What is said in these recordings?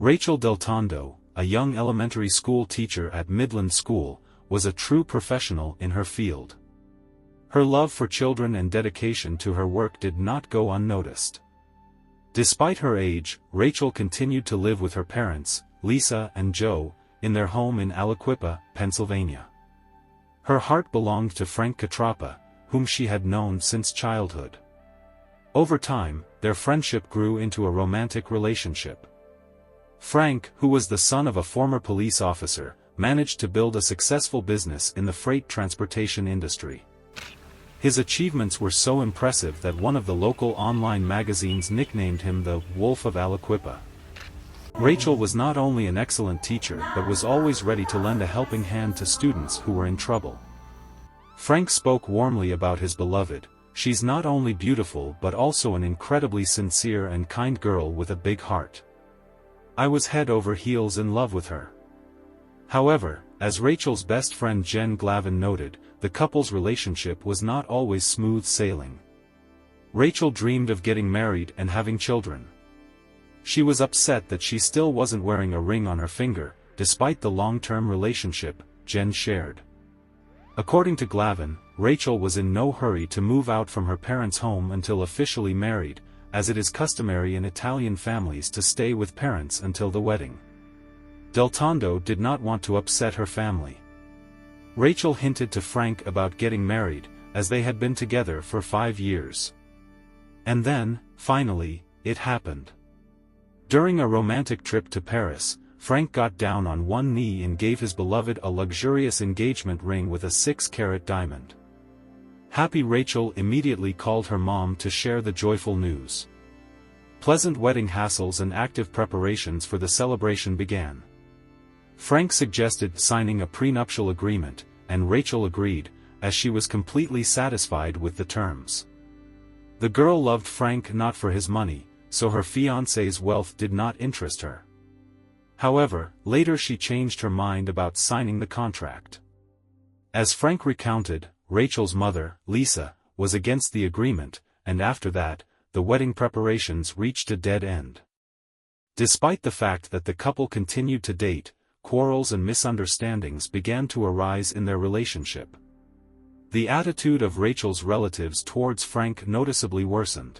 Rachel Deltondo, a young elementary school teacher at Midland School, was a true professional in her field. Her love for children and dedication to her work did not go unnoticed. Despite her age, Rachel continued to live with her parents, Lisa and Joe, in their home in Aliquippa, Pennsylvania. Her heart belonged to Frank Catrappa, whom she had known since childhood. Over time, their friendship grew into a romantic relationship. Frank, who was the son of a former police officer, managed to build a successful business in the freight transportation industry. His achievements were so impressive that one of the local online magazines nicknamed him the Wolf of Aliquippa. Rachel was not only an excellent teacher but was always ready to lend a helping hand to students who were in trouble. Frank spoke warmly about his beloved. "She's not only beautiful but also an incredibly sincere and kind girl with a big heart. I was head over heels in love with her." However, as Rachel's best friend Jen Glavin noted, the couple's relationship was not always smooth sailing. Rachel dreamed of getting married and having children. She was upset that she still wasn't wearing a ring on her finger, despite the long-term relationship Jen shared. According to Glavin, Rachel was in no hurry to move out from her parents' home until officially married, as it is customary in Italian families to stay with parents until the wedding. Deltondo did not want to upset her family. Rachel hinted to Frank about getting married, as they had been together for 5 years. And then, finally, it happened. During a romantic trip to Paris, Frank got down on one knee and gave his beloved a luxurious engagement ring with a 6-carat diamond. Happy Rachel immediately called her mom to share the joyful news. Pleasant wedding hassles and active preparations for the celebration began. Frank suggested signing a prenuptial agreement, and Rachel agreed, as she was completely satisfied with the terms. The girl loved Frank not for his money, so her fiancé's wealth did not interest her. However, later she changed her mind about signing the contract. As Frank recounted, Rachel's mother, Lisa, was against the agreement, and after that, the wedding preparations reached a dead end. Despite the fact that the couple continued to date, quarrels and misunderstandings began to arise in their relationship. The attitude of Rachel's relatives towards Frank noticeably worsened.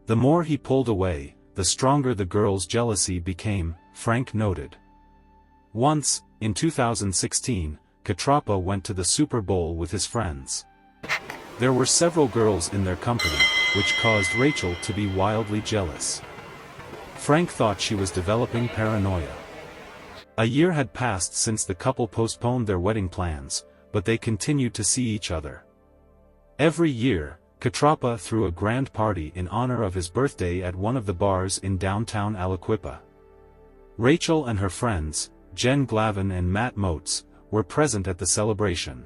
The more he pulled away, the stronger the girl's jealousy became, Frank noted. Once, in 2016, Catrappa went to the Super Bowl with his friends. There were several girls in their company, which caused Rachel to be wildly jealous. Frank thought she was developing paranoia. A year had passed since the couple postponed their wedding plans, but they continued to see each other. Every year, Catrappa threw a grand party in honor of his birthday at one of the bars in downtown Aliquippa. Rachel and her friends, Jen Glavin and Matt Motes, were present at the celebration.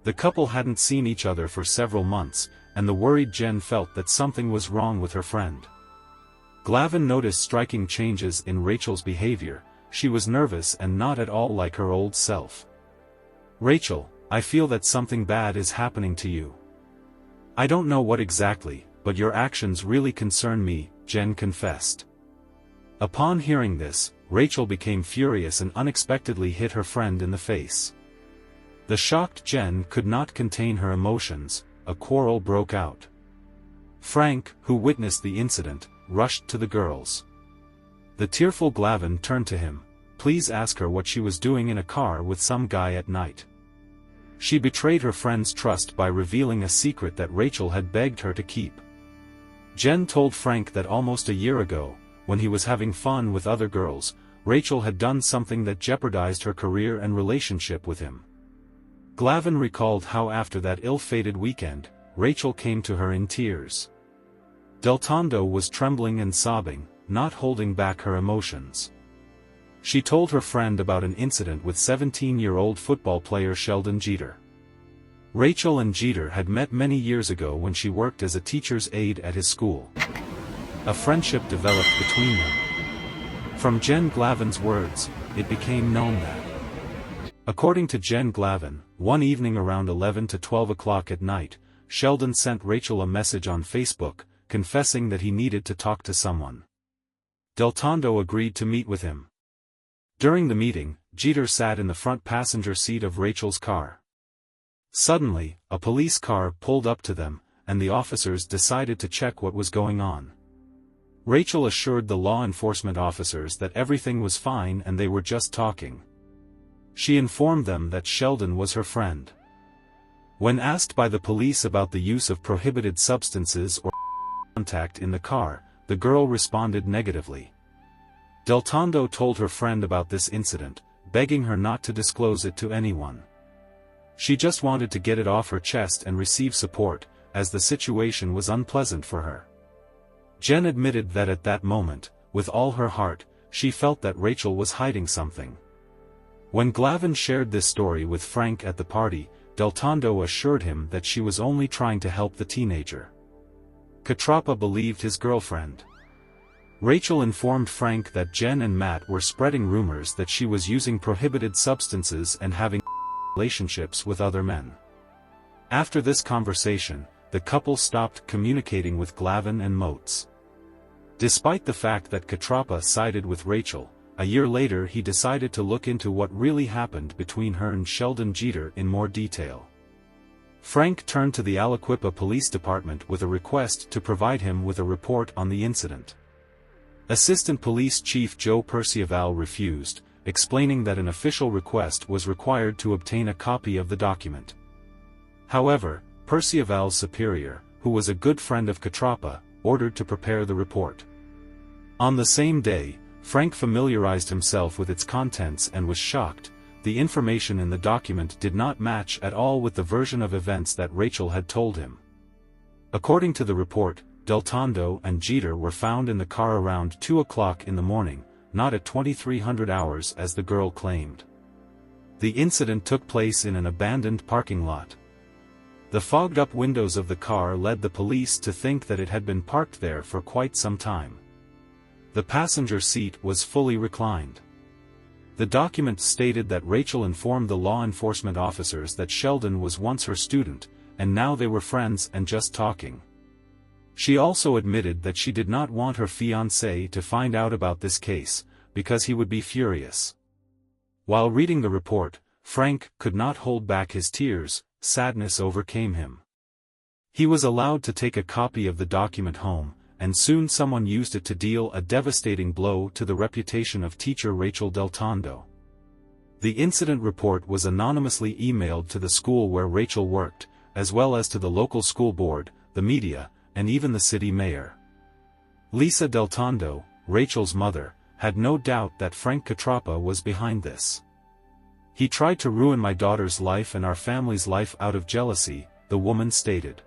The couple hadn't seen each other for several months, and the worried Jen felt that something was wrong with her friend. Glavin noticed striking changes in Rachel's behavior. She was nervous and not at all like her old self. "Rachel, I feel that something bad is happening to you. I don't know what exactly, but your actions really concern me," Jen confessed. Upon hearing this, Rachel became furious and unexpectedly hit her friend in the face. The shocked Jen could not contain her emotions. A quarrel broke out. Frank, who witnessed the incident, rushed to the girls. The tearful Glavin turned to him. "Please ask her what she was doing in a car with some guy at night." She betrayed her friend's trust by revealing a secret that Rachel had begged her to keep. Jen told Frank that almost a year ago, when he was having fun with other girls, Rachel had done something that jeopardized her career and relationship with him. Glavin recalled how after that ill-fated weekend, Rachel came to her in tears. Deltondo was trembling and sobbing, not holding back her emotions. She told her friend about an incident with 17-year-old football player Sheldon Jeter. Rachel and Jeter had met many years ago when she worked as a teacher's aide at his school. A friendship developed between them. From Jen Glavin's words, it became known that, according to Jen Glavin, one evening around 11 to 12 o'clock at night, Sheldon sent Rachel a message on Facebook, confessing that he needed to talk to someone. Deltondo agreed to meet with him. During the meeting, Jeter sat in the front passenger seat of Rachel's car. Suddenly, a police car pulled up to them, and the officers decided to check what was going on. Rachel assured the law enforcement officers that everything was fine and they were just talking. She informed them that Sheldon was her friend. When asked by the police about the use of prohibited substances or contact in the car, the girl responded negatively. Deltondo told her friend about this incident, begging her not to disclose it to anyone. She just wanted to get it off her chest and receive support, as the situation was unpleasant for her. Jen admitted that at that moment, with all her heart, she felt that Rachel was hiding something. When Glavin shared this story with Frank at the party, Deltondo assured him that she was only trying to help the teenager. Catrappa believed his girlfriend. Rachel informed Frank that Jen and Matt were spreading rumors that she was using prohibited substances and having relationships with other men. After this conversation, the couple stopped communicating with Glavin and Motes. Despite the fact that Catrappa sided with Rachel, a year later he decided to look into what really happened between her and Sheldon Jeter in more detail. Frank turned to the Aliquippa Police Department with a request to provide him with a report on the incident. Assistant Police Chief Joe Percival refused, explaining that an official request was required to obtain a copy of the document. However, Percival's superior, who was a good friend of Catrappa, ordered to prepare the report. On the same day, Frank familiarized himself with its contents and was shocked. The information in the document did not match at all with the version of events that Rachel had told him. According to the report, Deltondo and Jeter were found in the car around 2 o'clock in the morning, not at 2300 hours as the girl claimed. The incident took place in an abandoned parking lot. The fogged-up windows of the car led the police to think that it had been parked there for quite some time. The passenger seat was fully reclined. The document stated that Rachel informed the law enforcement officers that Sheldon was once her student, and now they were friends and just talking. She also admitted that she did not want her fiancé to find out about this case, because he would be furious. While reading the report, Frank could not hold back his tears. Sadness overcame him. He was allowed to take a copy of the document home, and soon someone used it to deal a devastating blow to the reputation of teacher Rachel Deltondo. The incident report was anonymously emailed to the school where Rachel worked, as well as to the local school board, the media, and even the city mayor. Lisa Deltondo, Rachel's mother, had no doubt that Frank Catrappa was behind this. "He tried to ruin my daughter's life and our family's life out of jealousy," the woman stated.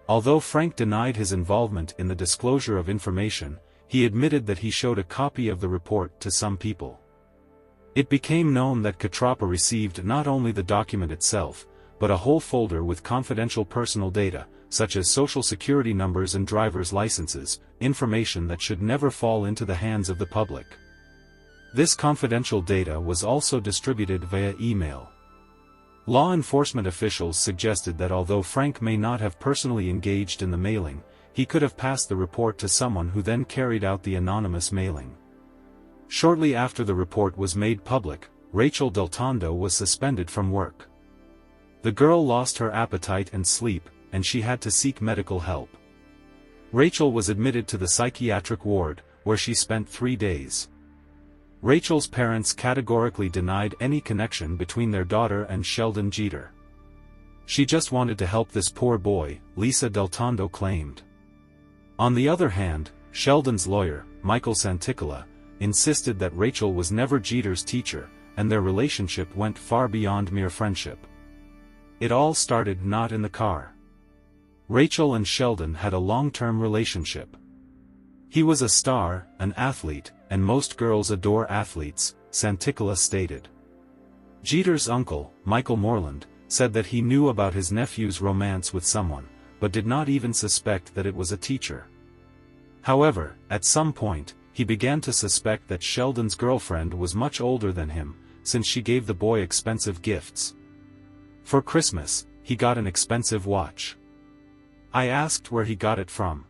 Although Frank denied his involvement in the disclosure of information, he admitted that he showed a copy of the report to some people. It became known that Catrappa received not only the document itself, but a whole folder with confidential personal data, such as social security numbers and driver's licenses, information that should never fall into the hands of the public. This confidential data was also distributed via email. Law enforcement officials suggested that although Frank may not have personally engaged in the mailing, he could have passed the report to someone who then carried out the anonymous mailing. Shortly after the report was made public, Rachel Deltondo was suspended from work. The girl lost her appetite and sleep, and she had to seek medical help. Rachel was admitted to the psychiatric ward, where she spent 3 days. Rachel's parents categorically denied any connection between their daughter and Sheldon Jeter. "She just wanted to help this poor boy," Lisa Deltondo claimed. On the other hand, Sheldon's lawyer, Michael Santicola, insisted that Rachel was never Jeter's teacher, and their relationship went far beyond mere friendship. It all started not in the car. Rachel and Sheldon had a long-term relationship. He was a star, an athlete, and most girls adore athletes, Santicola stated. Jeter's uncle, Michael Moreland, said that he knew about his nephew's romance with someone, but did not even suspect that it was a teacher. However, at some point, he began to suspect that Sheldon's girlfriend was much older than him, since she gave the boy expensive gifts. For Christmas, he got an expensive watch. I asked where he got it from.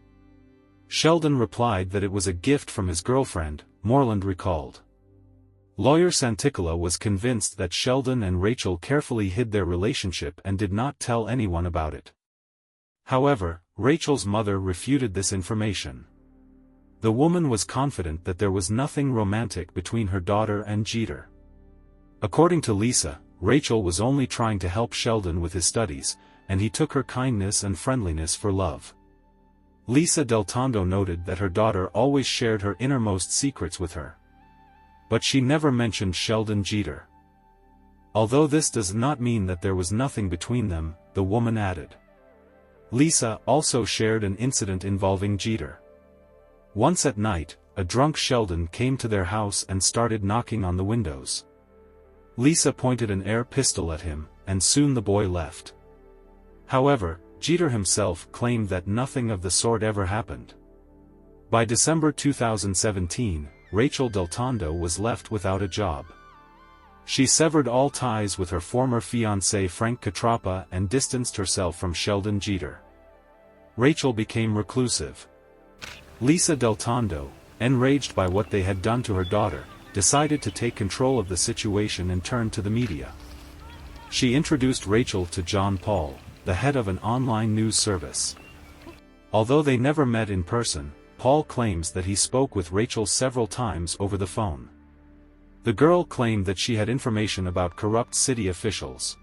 Sheldon replied that it was a gift from his girlfriend, Moreland recalled. Lawyer Santicola was convinced that Sheldon and Rachel carefully hid their relationship and did not tell anyone about it. However, Rachel's mother refuted this information. The woman was confident that there was nothing romantic between her daughter and Jeter. According to Lisa, Rachel was only trying to help Sheldon with his studies, and he took her kindness and friendliness for love. Lisa Deltondo noted that her daughter always shared her innermost secrets with her. But she never mentioned Sheldon Jeter. Although this does not mean that there was nothing between them, the woman added. Lisa also shared an incident involving Jeter. Once at night, a drunk Sheldon came to their house and started knocking on the windows. Lisa pointed an air pistol at him, and soon the boy left. However, Jeter himself claimed that nothing of the sort ever happened. By December 2017, Rachel Deltondo was left without a job. She severed all ties with her former fiancé Frank Catrappa and distanced herself from Sheldon Jeter. Rachel became reclusive. Lisa Deltondo, enraged by what they had done to her daughter, decided to take control of the situation and turn to the media. She introduced Rachel to John Paul, the head of an online news service. Although they never met in person, Paul claims that he spoke with Rachel several times over the phone. The girl claimed that she had information about corrupt city officials.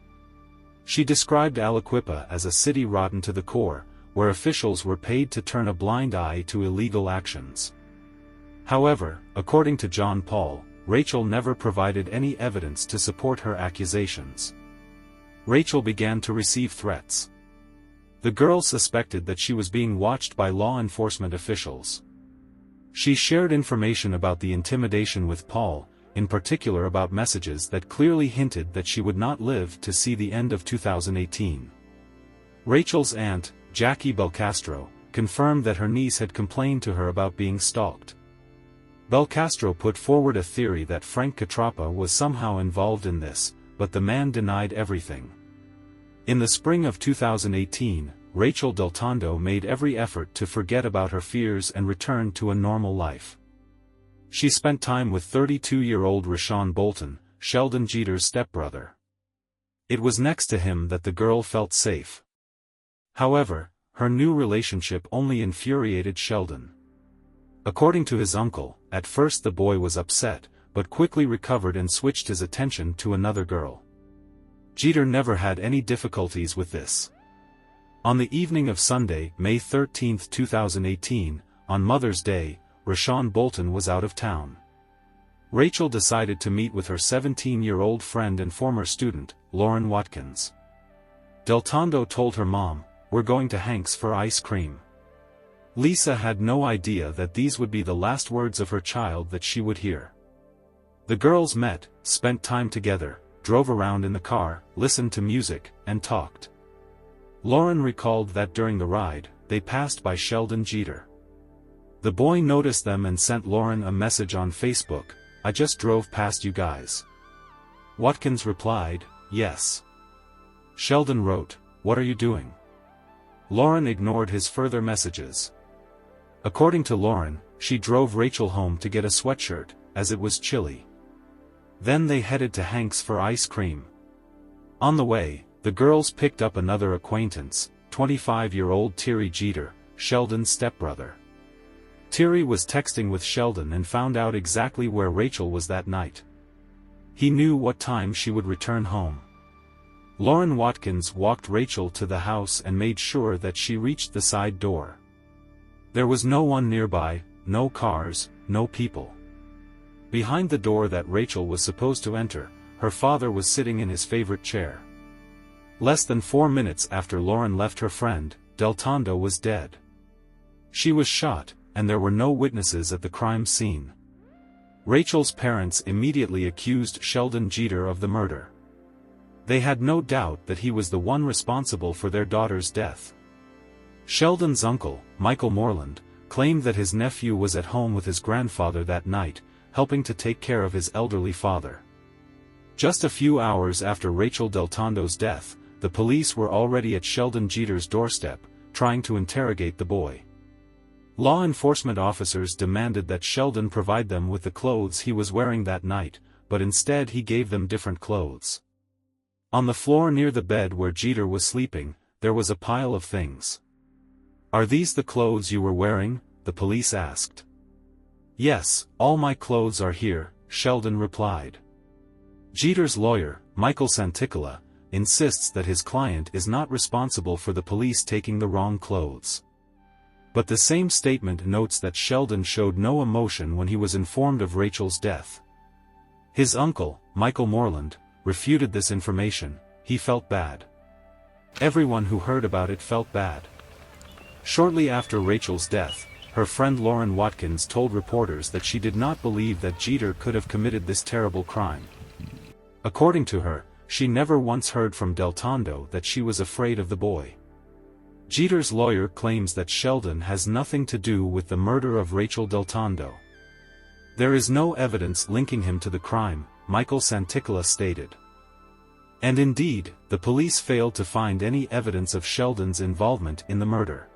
She described Aliquippa as a city rotten to the core, where officials were paid to turn a blind eye to illegal actions. However, according to John Paul, Rachel never provided any evidence to support her accusations. Rachel began to receive threats. The girl suspected that she was being watched by law enforcement officials. She shared information about the intimidation with Paul, in particular about messages that clearly hinted that she would not live to see the end of 2018. Rachel's aunt, Jackie Belcastro, confirmed that her niece had complained to her about being stalked. Belcastro put forward a theory that Frank Catrappa was somehow involved in this, but the man denied everything. In the spring of 2018, Rachel Deltondo made every effort to forget about her fears and return to a normal life. She spent time with 32-year-old Rashawn Bolton, Sheldon Jeter's stepbrother. It was next to him that the girl felt safe. However, her new relationship only infuriated Sheldon. According to his uncle, at first the boy was upset, but quickly recovered and switched his attention to another girl. Jeter never had any difficulties with this. On the evening of Sunday, May 13, 2018, on Mother's Day, Rashawn Bolton was out of town. Rachel decided to meet with her 17-year-old friend and former student, Lauren Watkins. Deltondo told her mom, "We're going to Hank's for ice cream." Lisa had no idea that these would be the last words of her child that she would hear. The girls met, spent time together, drove around in the car, listened to music, and talked. Lauren recalled that during the ride, they passed by Sheldon Jeter. The boy noticed them and sent Lauren a message on Facebook, "I just drove past you guys." Watkins replied, "Yes." Sheldon wrote, "What are you doing?" Lauren ignored his further messages. According to Lauren, she drove Rachel home to get a sweatshirt, as it was chilly. Then they headed to Hank's for ice cream. On the way, the girls picked up another acquaintance, 25-year-old Tyric Jeter, Sheldon's stepbrother. Tyric was texting with Sheldon and found out exactly where Rachel was that night. He knew what time she would return home. Lauren Watkins walked Rachel to the house and made sure that she reached the side door. There was no one nearby, no cars, no people. Behind the door that Rachel was supposed to enter, her father was sitting in his favorite chair. Less than 4 minutes after Lauren left her friend, Deltondo was dead. She was shot, and there were no witnesses at the crime scene. Rachel's parents immediately accused Sheldon Jeter of the murder. They had no doubt that he was the one responsible for their daughter's death. Sheldon's uncle, Michael Moreland, claimed that his nephew was at home with his grandfather that night, helping to take care of his elderly father. Just a few hours after Rachel Deltondo's death, the police were already at Sheldon Jeter's doorstep, trying to interrogate the boy. Law enforcement officers demanded that Sheldon provide them with the clothes he was wearing that night, but instead he gave them different clothes. On the floor near the bed where Jeter was sleeping, there was a pile of things. "Are these the clothes you were wearing?" the police asked. "Yes, all my clothes are here," Sheldon replied. Jeter's lawyer, Michael Santicola, insists that his client is not responsible for the police taking the wrong clothes. But the same statement notes that Sheldon showed no emotion when he was informed of Rachel's death. His uncle, Michael Moreland, refuted this information. He felt bad. Everyone who heard about it felt bad. Shortly after Rachel's death, her friend Lauren Watkins told reporters that she did not believe that Jeter could have committed this terrible crime. According to her, she never once heard from Deltondo that she was afraid of the boy. Jeter's lawyer claims that Sheldon has nothing to do with the murder of Rachel Deltondo. "There is no evidence linking him to the crime," Michael Santicola stated. And indeed, the police failed to find any evidence of Sheldon's involvement in the murder.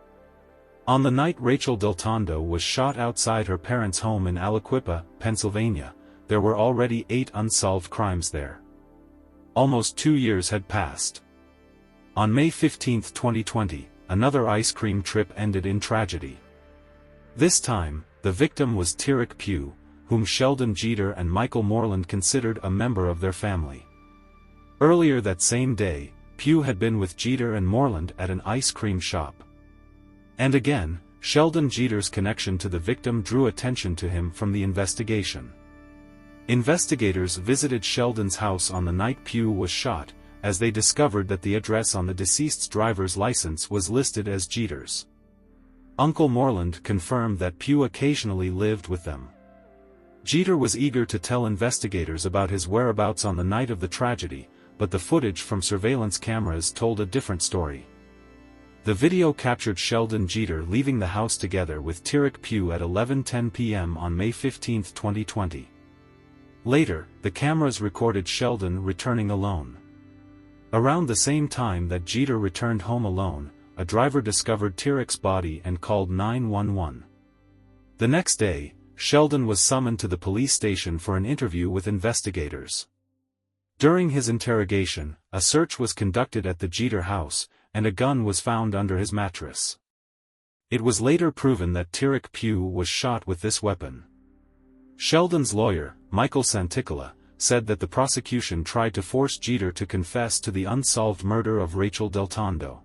On the night Rachel Deltondo was shot outside her parents' home in Aliquippa, Pennsylvania, there were already 8 unsolved crimes there. Almost 2 years had passed. On May 15, 2020, another ice cream trip ended in tragedy. This time, the victim was Tyric Pugh, whom Sheldon Jeter and Michael Moreland considered a member of their family. Earlier that same day, Pugh had been with Jeter and Moreland at an ice cream shop. And again, Sheldon Jeter's connection to the victim drew attention to him from the investigation. Investigators visited Sheldon's house on the night Pugh was shot, as they discovered that the address on the deceased's driver's license was listed as Jeter's. Uncle Moreland confirmed that Pugh occasionally lived with them. Jeter was eager to tell investigators about his whereabouts on the night of the tragedy, but the footage from surveillance cameras told a different story. The video captured Sheldon Jeter leaving the house together with Tyric Pugh at 11:10 p.m. on May 15, 2020. Later, the cameras recorded Sheldon returning alone. Around the same time that Jeter returned home alone, a driver discovered Tyric's body and called 911. The next day, Sheldon was summoned to the police station for an interview with investigators. During his interrogation, a search was conducted at the Jeter house, and a gun was found under his mattress. It was later proven that Tyric Pugh was shot with this weapon. Sheldon's lawyer, Michael Santicola, said that the prosecution tried to force Jeter to confess to the unsolved murder of Rachel Deltondo.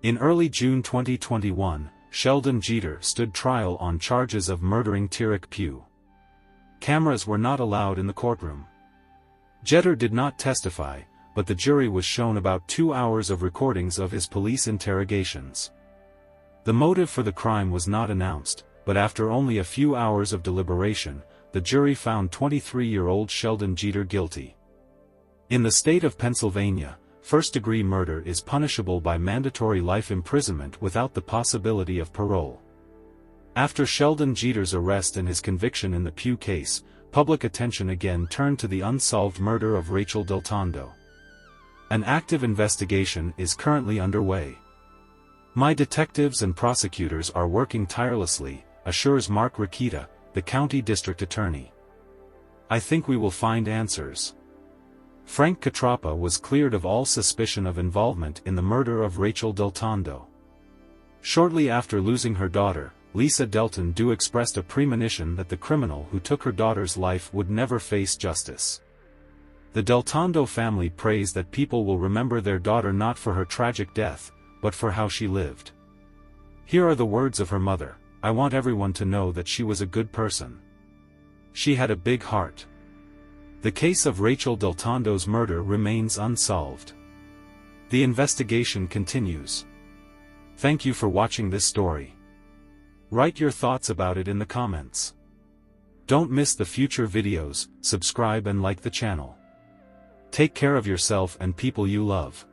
In early June 2021, Sheldon Jeter stood trial on charges of murdering Tyric Pugh. Cameras were not allowed in the courtroom. Jeter did not testify, but the jury was shown about 2 hours of recordings of his police interrogations. The motive for the crime was not announced, but after only a few hours of deliberation, the jury found 23-year-old Sheldon Jeter guilty. In the state of Pennsylvania, first-degree murder is punishable by mandatory life imprisonment without the possibility of parole. After Sheldon Jeter's arrest and his conviction in the Pugh case, public attention again turned to the unsolved murder of Rachel Deltondo. An active investigation is currently underway. "My detectives and prosecutors are working tirelessly," assures Mark Rakita, the county district attorney. "I think we will find answers." Frank Catrappa was cleared of all suspicion of involvement in the murder of Rachel Deltondo. Shortly after losing her daughter, Lisa Deltondo expressed a premonition that the criminal who took her daughter's life would never face justice. The Deltondo family prays that people will remember their daughter not for her tragic death, but for how she lived. Here are the words of her mother: "I want everyone to know that she was a good person. She had a big heart." The case of Rachel Deltondo's murder remains unsolved. The investigation continues. Thank you for watching this story. Write your thoughts about it in the comments. Don't miss the future videos, subscribe and like the channel. Take care of yourself and people you love.